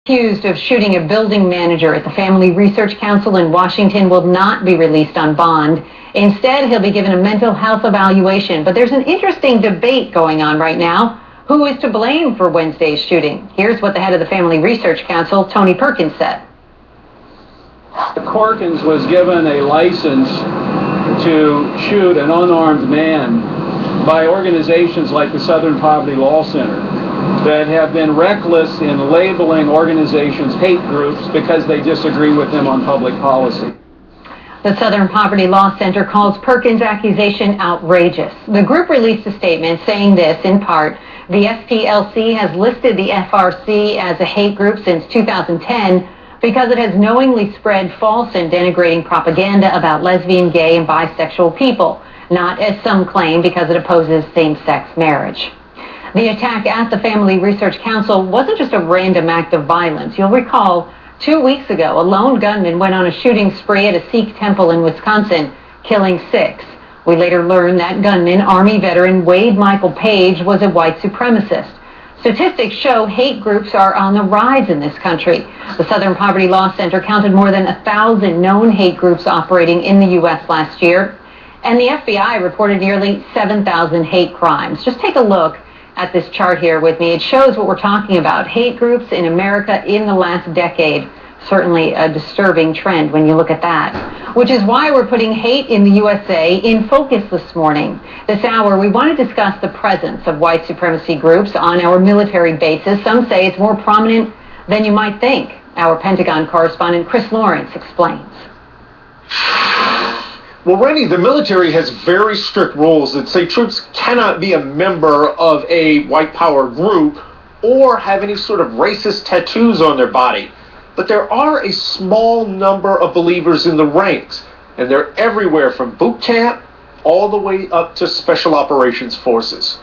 Accused of shooting a building manager at the Family Research Council in Washington will not be released on bond. Instead, he'll be given a mental health evaluation. But there's an interesting debate going on right now. Who is to blame for Wednesday's shooting? Here's what the head of the Family Research Council, Tony Perkins, said. Perkins was given a license to shoot an unarmed man by organizations like the Southern Poverty Law Center that have been reckless in labeling organizations hate groups because they disagree with them on public policy. The Southern Poverty Law Center calls Perkins' accusation outrageous. The group released a statement saying this, in part, the SPLC has listed the FRC as a hate group since 2010 because it has knowingly spread false and denigrating propaganda about lesbian, gay, and bisexual people, not, as some claim, because it opposes same-sex marriage. The attack at the Family Research Council wasn't just a random act of violence. You'll recall 2 weeks ago, a lone gunman went on a shooting spree at a Sikh temple in Wisconsin, killing 6. We later learned that gunman, Army veteran Wade Michael Page, was a white supremacist. Statistics show hate groups are on the rise in this country. The Southern Poverty Law Center counted more than 1,000 known hate groups operating in the U.S. last year, and the FBI reported nearly 7,000 hate crimes. Just take a look at this chart here with me. It shows what we're talking about. Hate groups in America in the last decade. Certainly a disturbing trend when you look at that. Which is why we're putting hate in the USA in focus this morning. This hour, we want to discuss the presence of white supremacy groups on our military bases. Some say it's more prominent than you might think. Our Pentagon correspondent Chris Lawrence explains. Well, Randy, the military has very strict rules that say troops cannot be a member of a white power group or have any sort of racist tattoos on their body. But there are a small number of believers in the ranks, and they're everywhere from boot camp all the way up to special operations forces.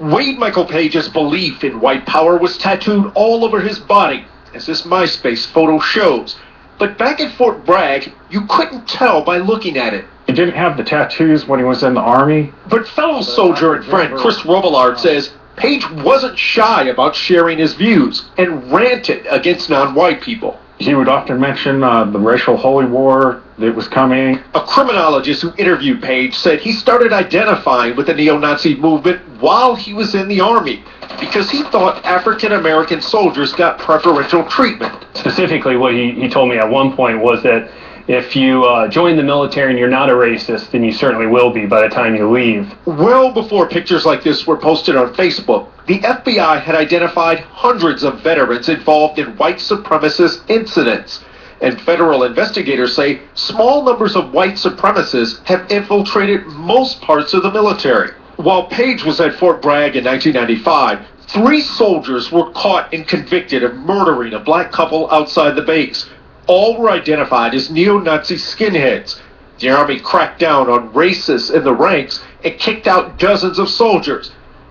Wade Michael Page's belief in white power was tattooed all over his body, as this MySpace photo shows. But back at Fort Bragg, you couldn't tell by looking at it. He didn't have the tattoos when he was in the Army. But fellow soldier and friend Chris Robillard says Page wasn't shy about sharing his views and ranted against non-white people. He would often mention the racial holy war that was coming. A criminologist who interviewed Page said he started identifying with the neo-Nazi movement while he was in the Army because he thought African-American soldiers got preferential treatment. Specifically, what he told me at one point was that if you join the military and you're not a racist, then you certainly will be by the time you leave. Well before pictures like this were posted on Facebook, the FBI had identified hundreds of veterans involved in white supremacist incidents. And federal investigators say small numbers of white supremacists have infiltrated most parts of the military. While Page was at Fort Bragg in 1995, 3 soldiers were caught and convicted of murdering a black couple outside the base. All were identified as neo-Nazi skinheads. The Army cracked down on racists in the ranks and kicked out dozens of soldiers.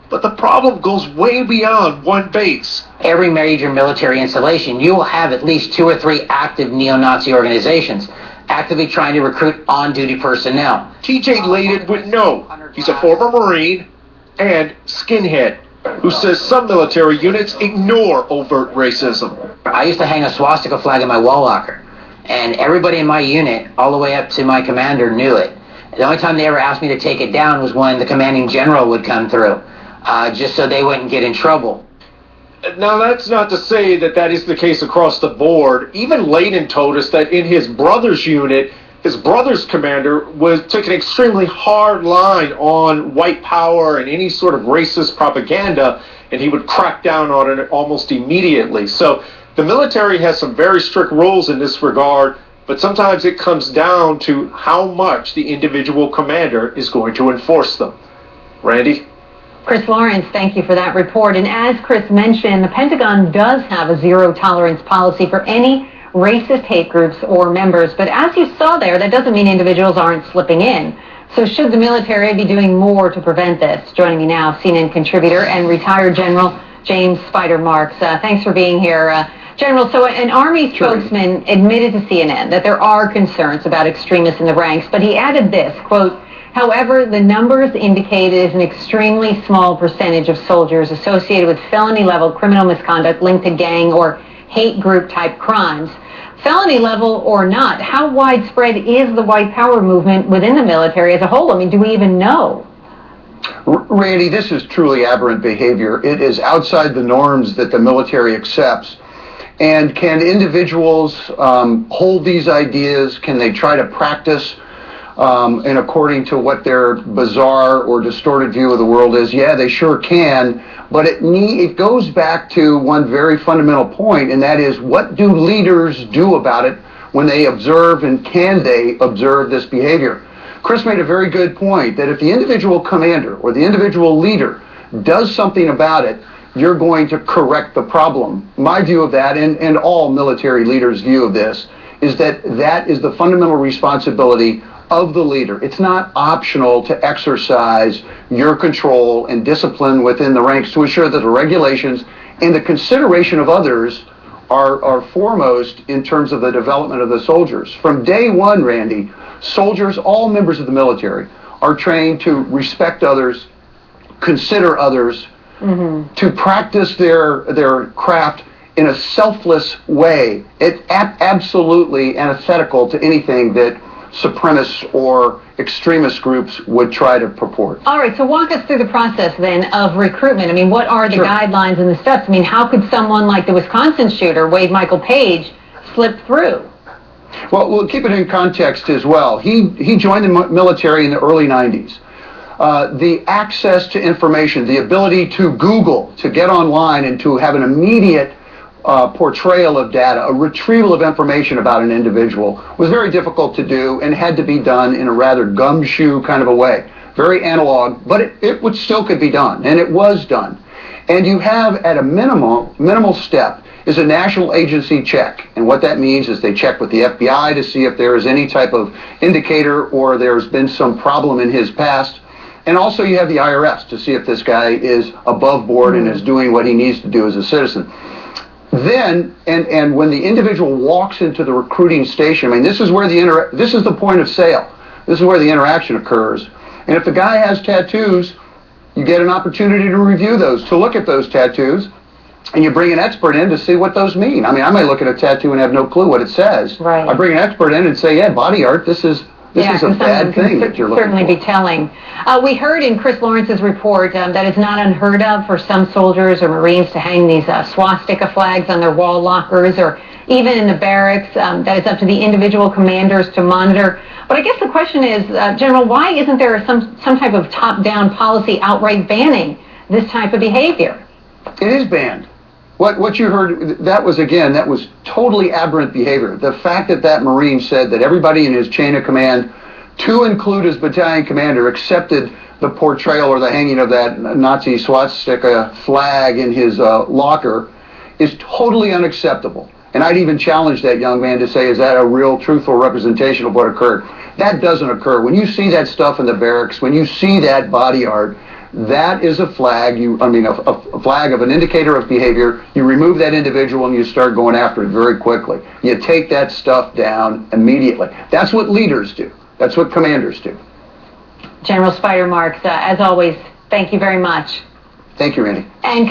But the problem goes way beyond one base. Every major military installation, you will have at least 2 or 3 active neo-Nazi organizations actively trying to recruit on-duty personnel. TJ Layden would know. He's a former Marine and skinhead who says some military units ignore overt racism. I used to hang a swastika flag in my wall locker, and everybody in my unit, all the way up to my commander, knew it. The only time they ever asked me to take it down was when the commanding general would come through, just so they wouldn't get in trouble. Now, that's not to say that that is the case across the board. Even Layden told us that in his brother's unit, his brother's commander took an extremely hard line on white power and any sort of racist propaganda, and he would crack down on it almost immediately. So the military has some very strict rules in this regard, but sometimes it comes down to how much the individual commander is going to enforce them. Randy? Chris Lawrence, thank you for that report. And as Chris mentioned, the Pentagon does have a zero-tolerance policy for any racist hate groups or members. But as you saw there, that doesn't mean individuals aren't slipping in. So should the military be doing more to prevent this? Joining me now, CNN contributor and retired General James Spider Marks. Thanks for being here. General, so an Army spokesman admitted to CNN that there are concerns about extremists in the ranks, but he added this, quote, however, the numbers indicate it is an extremely small percentage of soldiers associated with felony-level criminal misconduct linked to gang or hate group type crimes. Felony level or not, how widespread is the white power movement within the military as a whole? I mean, do we even know? Randy, this is truly aberrant behavior. It is outside the norms that the military accepts. And can individuals hold these ideas? Can they try to practice and according to what their bizarre or distorted view of the world is? Yeah, they sure can. But it goes back to one very fundamental point, and that is, what do leaders do about it when they observe, and can they observe this behavior? Chris made a very good point that if the individual commander or the individual leader does something about it, you're going to correct the problem. My view of that, and all military leaders' view of this, is that that is the fundamental responsibility of the leader. It's not optional to exercise your control and discipline within the ranks to ensure that the regulations and the consideration of others are foremost in terms of the development of the soldiers. From day one, Randy, soldiers, all members of the military, are trained to respect others, consider others, to practice their craft in a selfless way. It's absolutely antithetical to anything that supremacist or extremist groups would try to purport. All right, so walk us through the process then of recruitment. I mean, what are the guidelines and the steps? I mean, how could someone like the Wisconsin shooter, Wade Michael Page, slip through? Well, we'll keep it in context as well. He joined the military in the early 90s. The access to information, the ability to Google, to get online and to have an immediate portrayal of data, a retrieval of information about an individual, was very difficult to do and had to be done in a rather gumshoe kind of a way. Very analog, but it still could be done, and it was done. And you have, at a minimal step, is a national agency check. And what that means is they check with the FBI to see if there is any type of indicator or there's been some problem in his past. And also you have the IRS to see if this guy is above board and is doing what he needs to do as a citizen. Then, and when the individual walks into the recruiting station, I mean, this is where this is the point of sale. This is where the interaction occurs. And if the guy has tattoos, you get an opportunity to review those, to look at those tattoos, and you bring an expert in to see what those mean. I mean, I might look at a tattoo and have no clue what it says. Right. I bring an expert in and say, yeah, body art, this is a bad thing that you're looking for. Certainly be telling. We heard in Chris Lawrence's report that it's not unheard of for some soldiers or Marines to hang these swastika flags on their wall lockers, or even in the barracks. That it's up to the individual commanders to monitor. But I guess the question is, General, why isn't there some type of top-down policy outright banning this type of behavior? It is banned. What you heard, that was totally aberrant behavior. The fact that Marine said that everybody in his chain of command, to include his battalion commander, accepted the portrayal or the hanging of that Nazi swastika flag in his locker is totally unacceptable. And I'd even challenge that young man to say, is that a real, truthful representation of what occurred? That doesn't occur. When you see that stuff in the barracks, when you see that body art, that is a flag. A flag of an indicator of behavior. You remove that individual and you start going after it very quickly. You take that stuff down immediately. That's what leaders do. That's what commanders do. General Spider Marks, as always, thank you very much. Thank you, Randy. And